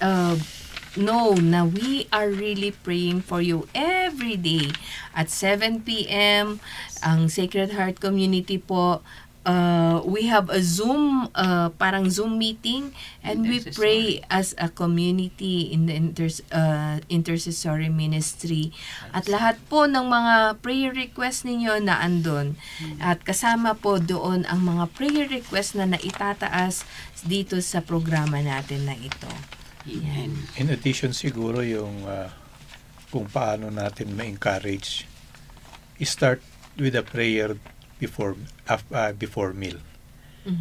know na we are really praying for you every day at 7 p.m. Ang Sacred Heart Community po, we have a Zoom, parang Zoom meeting, and we pray as a community in the intercessory ministry. At lahat po ng mga prayer request ninyo na andun. At kasama po doon ang mga prayer request na naitataas dito sa programa natin na ito. Yan. In addition siguro yung kung paano natin ma-encourage, start with a prayer before meal.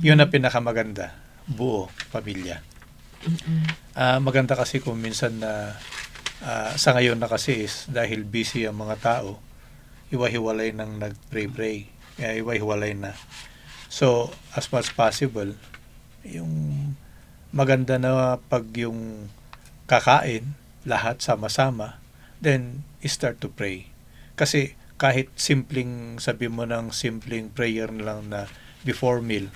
Yun ang pinakamaganda, buo pamilya. Maganda kasi kung minsan na sa ngayon na kasi is dahil busy ang mga tao, iwahiwalay nang nag-pray, iwahiwalay na. So as much possible, yung maganda na pag yung kakain, lahat sama-sama, then start to pray. Kasi kahit sabi mo ng simpleng prayer lang na before meal,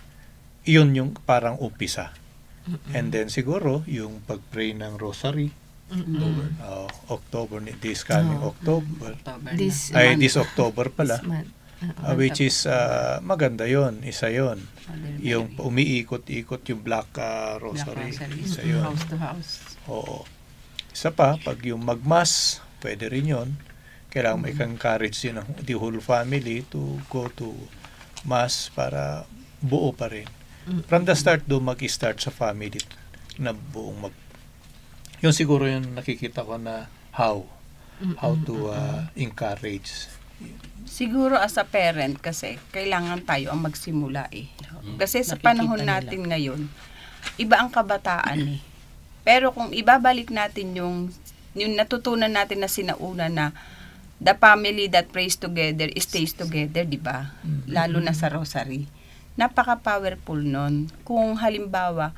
yun yung parang umpisa. And then siguro, yung pag-pray ng rosary, October, this coming October. This October pala. Which is maganda yon, isa yon. Yung umiikot-ikot yung Black Rosary, isa yon. House to house. Oo. Isa pa, pag yung magmas, pwede rin yon. Kailangan may encourage din ng the whole family to go to mass para buo pa rin. From the start mag-start sa family na buong yun siguro yung nakikita ko na how to encourage. Siguro as a parent kasi kailangan tayo ang magsimula Kasi sa panahon natin ngayon, iba ang kabataan Pero kung ibabalik natin yung natutunan natin na sinauna na the family that prays together stays together, di ba? Lalo na sa rosary. Napaka-powerful nun. Kung halimbawa,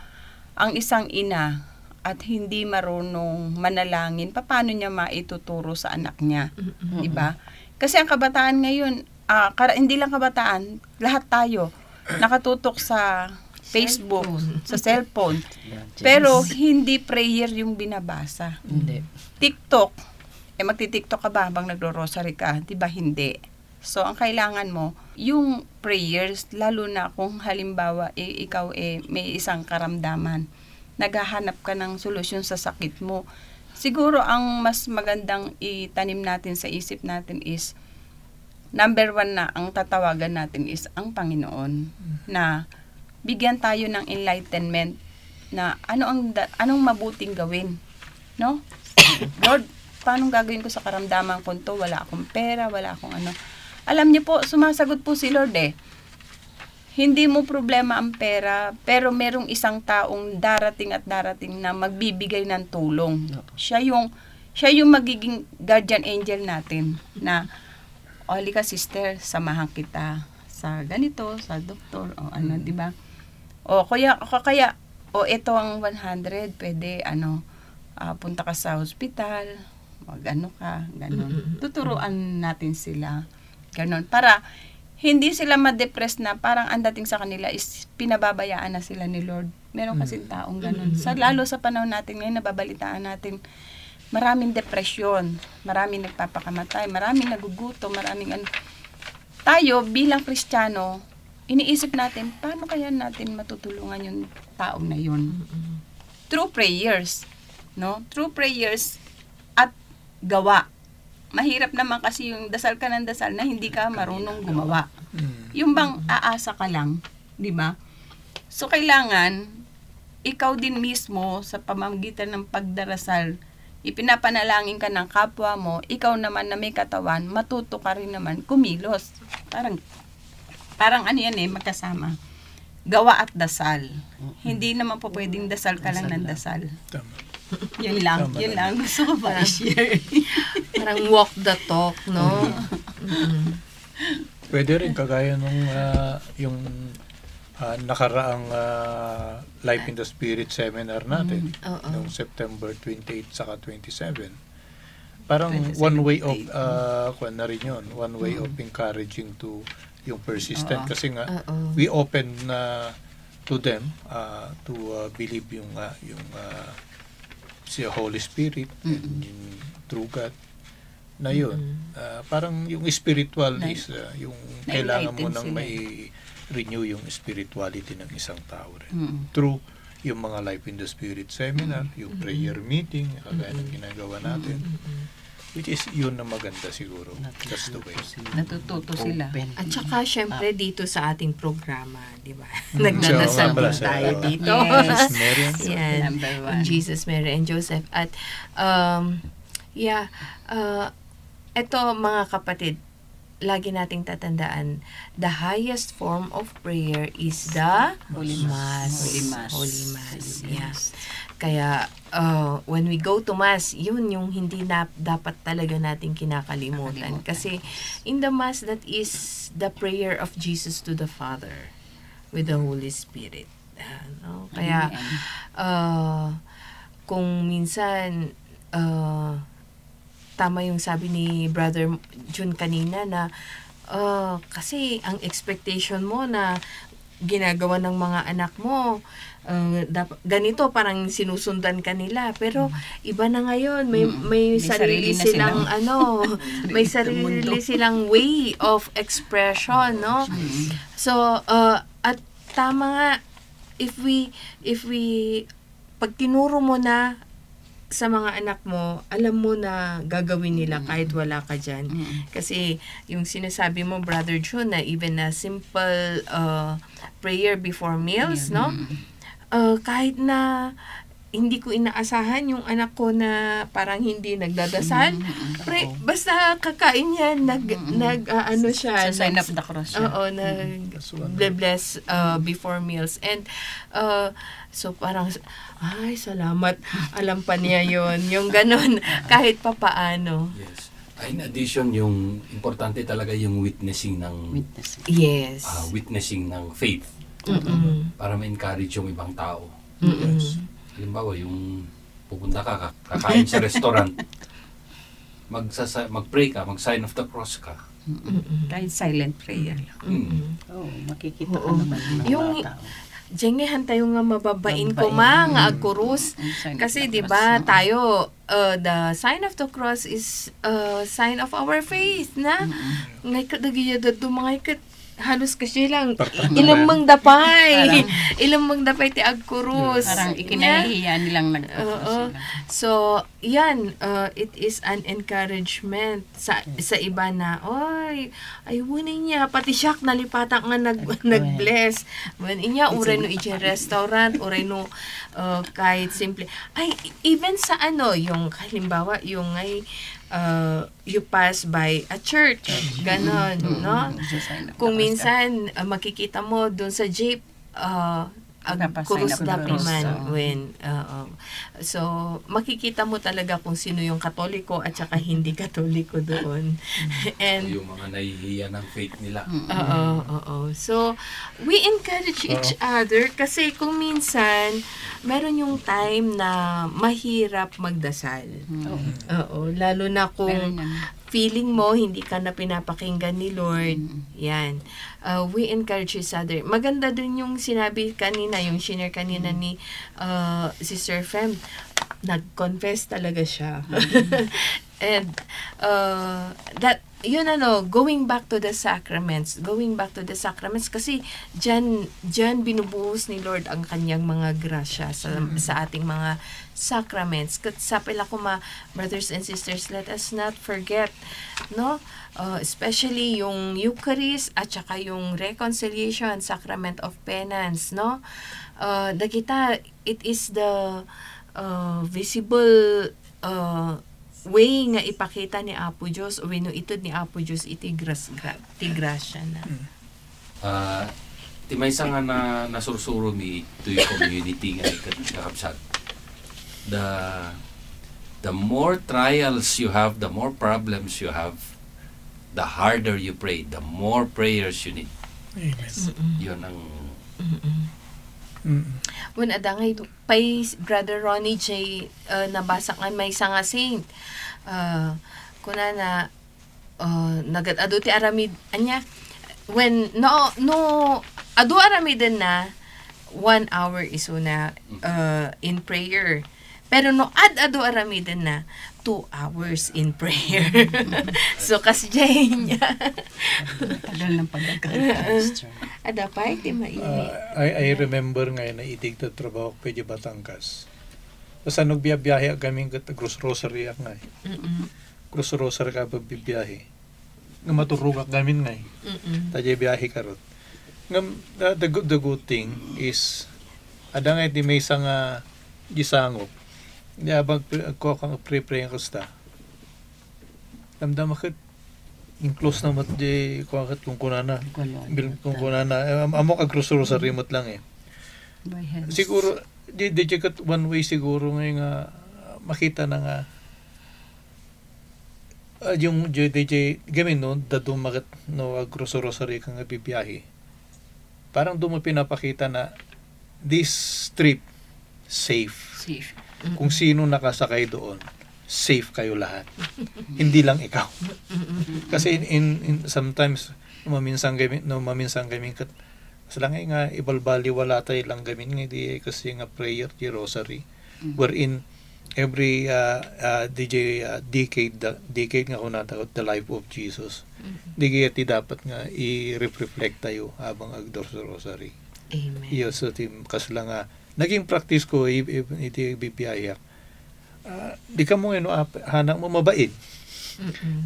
ang isang ina at hindi marunong manalangin, paano niya maituturo sa anak niya? Di ba? Kasi ang kabataan ngayon, hindi lang kabataan, lahat tayo nakatutok sa Facebook, sa cellphone. Pero hindi prayer yung binabasa. TikTok, magti-TikTok ka ba habang nagro-rosary ka? Diba hindi? So, ang kailangan mo, yung prayers, lalo na kung halimbawa, ikaw may isang karamdaman, naghahanap ka ng solusyon sa sakit mo. Siguro, ang mas magandang itanim natin sa isip natin is, number 1 na, ang tatawagan natin is ang Panginoon, na bigyan tayo ng enlightenment na anong mabuting gawin. No? Lord, paano gagawin ko sa karamdaman ko to? Wala akong pera, wala akong ano. Alam niyo po, sumasagot po si Lord eh. Hindi mo problema ang pera, pero merong isang taong darating na magbibigay ng tulong. Siya yung magiging guardian angel natin na, o halika sister, samahan kita sa ganito, sa doktor, o ano, di ba? O kaya, ito ang 100, pwede, punta ka sa hospital, mag-ano ka, ganun. Tuturuan natin sila, ganun. Para hindi sila ma-depress na parang ang dating sa kanila is pinababayaan na sila ni Lord. Meron kasing taong ganun. Lalo sa panahon natin ngayon, nababalitaan natin, maraming depresyon, maraming nagpapakamatay, maraming nagugutom, maraming Tayo bilang Kristiyano, iniisip natin, paano kaya natin matutulungan yung taong na yun? Through prayers, no? Through prayers at gawa. Mahirap naman kasi yung dasal ka ng dasal na hindi ka marunong gumawa. Yung bang aasa ka lang, di ba? So, kailangan, ikaw din mismo sa pamamagitan ng pagdarasal, ipinapanalangin ka ng kapwa mo, ikaw naman na may katawan, matuto ka rin naman kumilos. Parang ano yan magkasama. Gawa at dasal. Hindi naman po pwedeng dasal ka lang ng dasal. Tama. Yun lang gusto ko ba i-share. Parang walk the talk, no? Pwede rin kagaya nung yung nakaraang Life in the Spirit seminar natin noong September 28 saka 27. Parang 27, one way of one way of encouraging to yung persistent kasi nga we open to them to believe yung si Holy Spirit and yung true God na yun. Parang yung spiritual is yung kailangan mo nang may renew yung spirituality ng isang tao rin. Through yung mga Life in the Spirit seminar, yung prayer meeting, kagaya ng ginagawa natin. Which is yun na maganda siguro. That's the way. Natututo sila. At saka, syempre, dito sa ating programa, di ba? Nagdadasal din tayo dito. Yes. Yan. Number one. In Jesus, Mary, and Joseph. At, eto mga kapatid, lagi nating tatandaan, the highest form of prayer is the Holy Mass. Mass. Holy Mass. Yeah. Kaya, when we go to Mass, yun yung hindi dapat talaga nating kinakalimutan. Kasi, in the Mass, that is the prayer of Jesus to the Father with the Holy Spirit. No? Kaya, kung minsan, tama yung sabi ni Brother Jun kanina na, kasi ang expectation mo na ginagawa ng mga anak mo, ganito parang sinusundan kanila, pero iba na ngayon, may sarili silang may sarili silang way of expression, no? So at tama nga, if we pag tinuro mo na sa mga anak mo, alam mo na gagawin nila kahit wala ka dyan. Kasi yung sinasabi mo, Brother June, na even a simple prayer before meals, no? Kahit na hindi ko inaasahan yung anak ko na parang hindi nagdadasal, basta kakain yan, siya. Sa sign of the cross. Oo, bless before meals. And, so parang, ay, salamat, alam pa niya yun. Yung ganun, kahit pa paano. Yes. In addition, yung importante talaga yung witnessing ng Yes. witnessing ng faith. Para ma-encourage yung ibang tao. Yes. Halimbawa, yung pupunta ka, kakain sa restaurant, mag-pray ka, mag-sign of the cross ka. Kahit silent prayer. Makikita ka naman ng Yung mga tao. Diyan tayo nga mababain ko nga agkurus. Kasi 'di ba tayo the sign of the cross is sign of our faith na. Ngay kadagya dadto mga halos kasi lang ilang dapay ti agkurus. Parang ikinahihiya nilang nagpo-cross. So, yan, it is an encouragement sa iba na, oy, ay wunin niya, pati siyak nalipatan nga nag-bless. Wunin niya, uray no ije restaurant, uray no kahit simple. Ay, even sa yung halimbawa, yung ay, you pass by a church. Ganon, no? Kung minsan, makikita mo dun sa jeep, kurus na piman. So, makikita mo talaga kung sino yung Katoliko at saka hindi Katoliko doon. And yung mga nahihiya ng faith nila. So, we encourage each other kasi kung minsan, meron yung time na mahirap magdasal. Lalo na kung feeling mo hindi ka na pinapakinggan ni Lord. Yan. We encourage each other. Maganda din yung sinabi kanina, yung share kanina ni Sister Fem. Nag-confess talaga siya. And going back to the sacraments kasi dyan binubuhos ni Lord ang kanyang mga grasya sa ating mga sacraments. Sapila ko brothers and sisters, let us not forget, no? Especially yung Eucharist at saka yung reconciliation, sacrament of penance, no? Nakita, it is the visible way nga ipakita ni Apo Diyos o winuitod ni Apo Diyos iti grasya na. Timay sa nga na nasursuro mi to yung community nga kakabsat. The more trials you have, the more problems you have, the harder you pray, the more prayers you need. Amen. Yun ang When adangay pay Brother Ronnie J nabasa nga may nga saint kuna na nagad-ado ti aramid anya when no adu aramid na 1 hour is una in prayer, pero no adu aramid na 2 hours in prayer. So kasi niya Tagal ng pagkakaroon. ada pa iti maini. I remember ngayon na itig na trabaho ko pwede Batangas. Basta nagbiyahe kami kat grocery nga eh. Grocery ka ba bibiyahe. Nga maturugak gamin nga eh. Tadya biyahe karot. The good thing is ada nga iti may isang gisangop. Di abang ko kang pre-pray ang kasta. Damdam akit in-close na mat di ko akit kung kunana. Kung kunana. Amo ka grocery sa remote lang eh. Siguro, di kat one way siguro ngayon nga makita na nga yung DJ gamin no, dadong magat no grocery kang bibiyahe. Parang doon mo pinapakita na this trip safe. Kung sino nakasakay doon, safe kayo lahat. Hindi lang ikaw. Kasi in sometimes maminsan gamin kat lang nga ibalbali wala tayo lang gamin nga di kasi nga prayer di rosary wherein every decade nga kuna the life of Jesus. Di dapat nga i-reflect tayo habang agdor sa rosary. Amen. Iyo so tim kas lang nga naging practice ko iti bibiyayak. Di ka mo hanak mo mabait.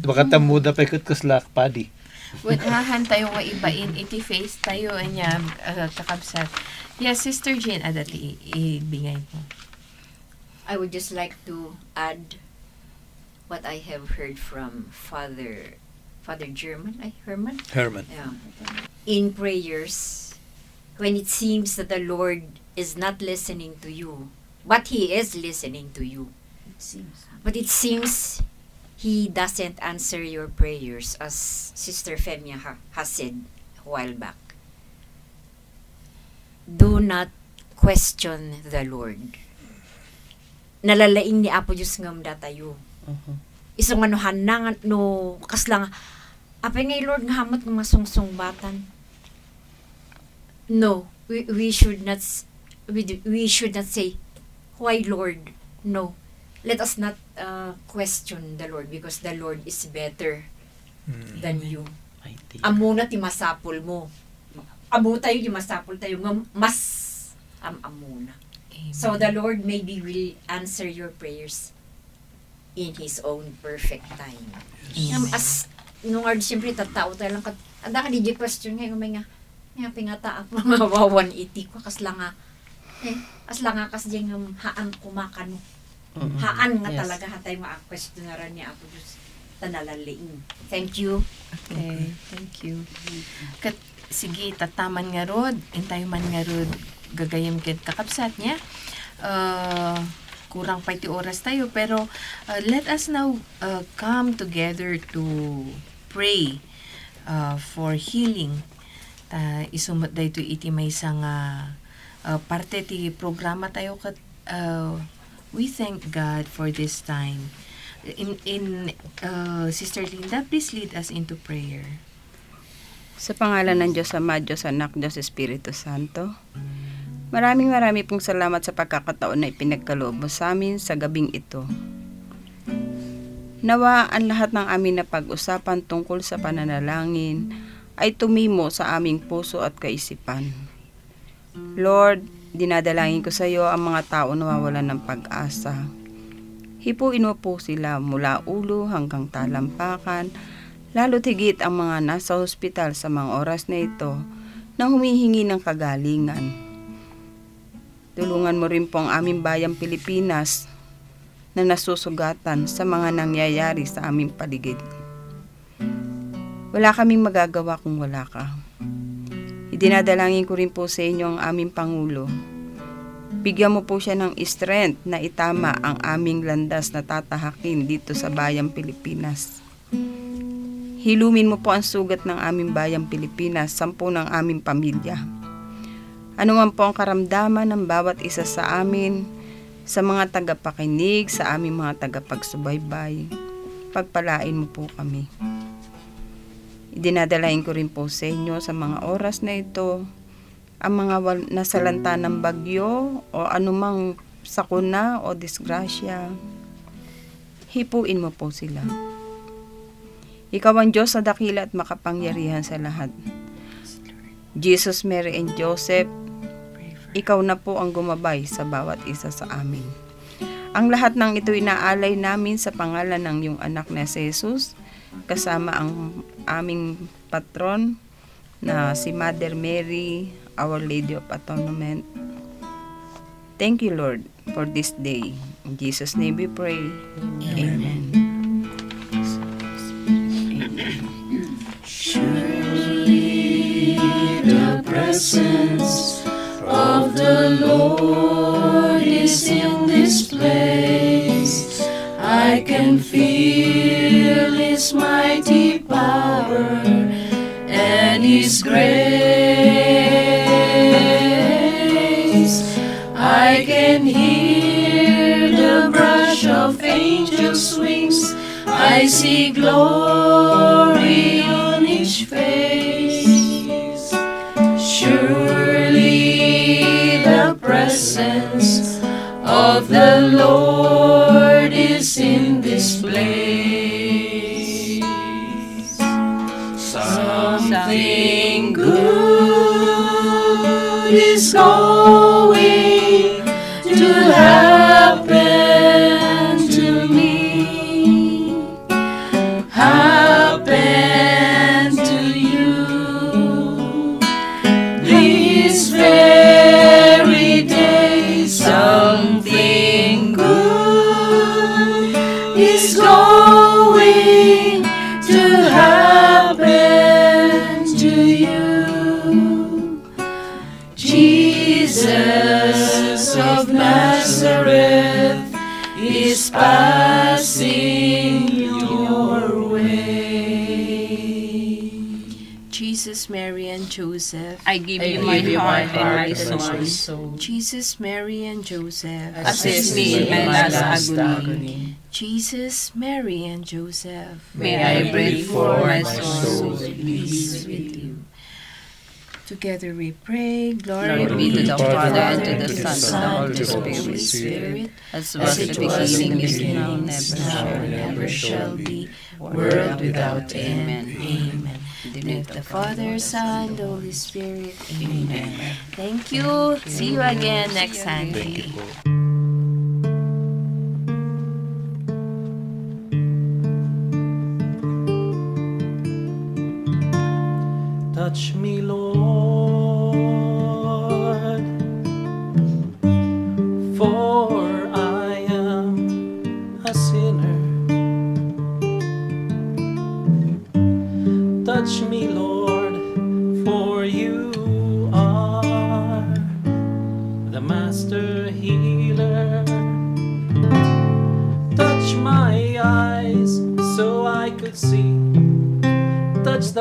Baka tamuda pa ikot kaslak padi. Hahan tayo nga ibain, iti face tayo niya kakabsat. Yes, Sister Jane, adati ibingay mo. I would just like to add what I have heard from Father Herman. Yeah. In prayers, when it seems that the Lord is not listening to you, but He is listening to you. But it seems He doesn't answer your prayers, as Sister Femia has said a while back. Do not question the Lord. Nalalaing ni Apo Diyos ngam datayo. Isang manuhan na no kaslang apay ngay Lord nga hamot ng masungsung-batan. No, we should not say, why Lord? No. Let us not question the Lord because the Lord is better than you. Amo na ti masapol mo. Amo tayo ti masapol tayo mas amo na. So the Lord maybe will answer your prayers in His own perfect time. As nung siyempre tatao tayo lang ada ka di question ngayon may nga pingata ako mga wawan iti ko kasla nga as lang nga kas jeng haan kumakano Haan nga Yes. talaga hatay ma-questionaran niya Apo Diyos tanalalaing. Thank you. Okay, thank you. Sige, tataman nga rod, intay man nga rod, gagayam ket kakabsat niya. Kurang pa iti oras tayo, pero let us now come together to pray for healing. Isumot dahito iti may isang parte ti programa tayo kat we thank God for this time. Sister Linda, please lead us into prayer. Sa pangalan ng Diyos Ama, Diyos Anak, Diyos Espiritu Santo, maraming pong salamat sa pagkakataon na ipinagkaloob mo sa amin sa gabing ito. Nawa ang lahat ng amin na pag-usapan tungkol sa pananalangin ay tumimo sa aming puso at kaisipan. Lord, dinadalangin ko sa iyo ang mga tao na nawawalan ng pag-asa. Hipuin mo po sila mula ulo hanggang talampakan, lalo't higit ang mga nasa ospital sa mga oras na ito na humihingi ng kagalingan. Tulungan mo rin po ang aming bayang Pilipinas na nasusugatan sa mga nangyayari sa aming paligid. Wala kaming magagawa kung wala ka. Idinadalangin ko rin po sa inyo ang aming Pangulo. Bigyan mo po siya ng strength na itama ang aming landas na tatahakin dito sa bayang Pilipinas. Hilumin mo po ang sugat ng aming bayang Pilipinas, 10 ng aming pamilya. Ano man po ang karamdaman ng bawat isa sa amin, sa mga tagapakinig, sa aming mga tagapagsubaybay, pagpalain mo po kami. Idinadalain ko rin po sa inyo sa mga oras na ito, ang mga nasalanta ng bagyo o anumang sakuna o disgrasya. Hipuin mo po sila. Ikaw ang Diyos na dakila at makapangyarihan sa lahat. Jesus, Mary, and Joseph, ikaw na po ang gumabay sa bawat isa sa amin. Ang lahat ng ito inaalay namin sa pangalan ng iyong anak na si Jesus, kasama ang aming patron na si Mother Mary, Our Lady of Atonement. Thank you, Lord, for this day. In Jesus' name we pray. Amen. Surely the presence of the Lord is in this place. I can feel His mighty power and His grace. I can hear the brush of angels' wings. I see glory on each face. Surely the presence of the Lord is in this place. Something good is going to happen to me, happen to you. This very day, something good is going to happen to you. Jesus of Nazareth is passing your way. Jesus, Mary, and Joseph. I give you my heart and my soul. Jesus, Mary, and Joseph. Assist me in my last agony. Jesus, Mary, and Joseph. May I breathe for my soul. Peace with you. Together we pray. Glory Glory be to the Father, and to the Son, Son, and to the Holy Spirit, as as it was in the beginning, never now, and ever shall be, world without end. Amen. With the Father, Son, the Holy Spirit. Amen. Thank you. See you again next Sunday. Thank you po. Touch me, Lord, for I am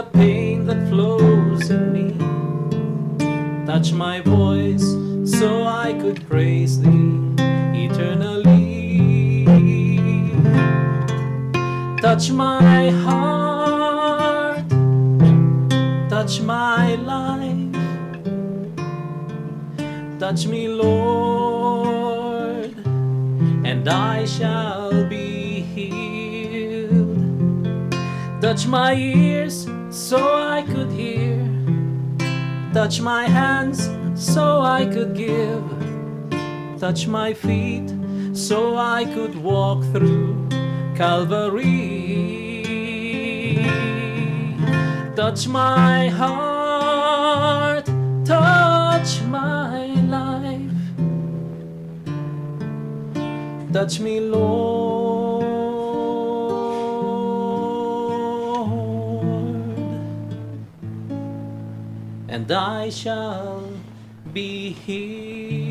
the pain that flows in me. Touch my voice so I could praise thee eternally. Touch my heart, touch my life, touch me, Lord, and I shall be healed. Touch my ears so I could hear, touch my hands so I could give, touch my feet so I could walk through Calvary. Touch my heart, touch my life, touch me, Lord, and I shall be healed.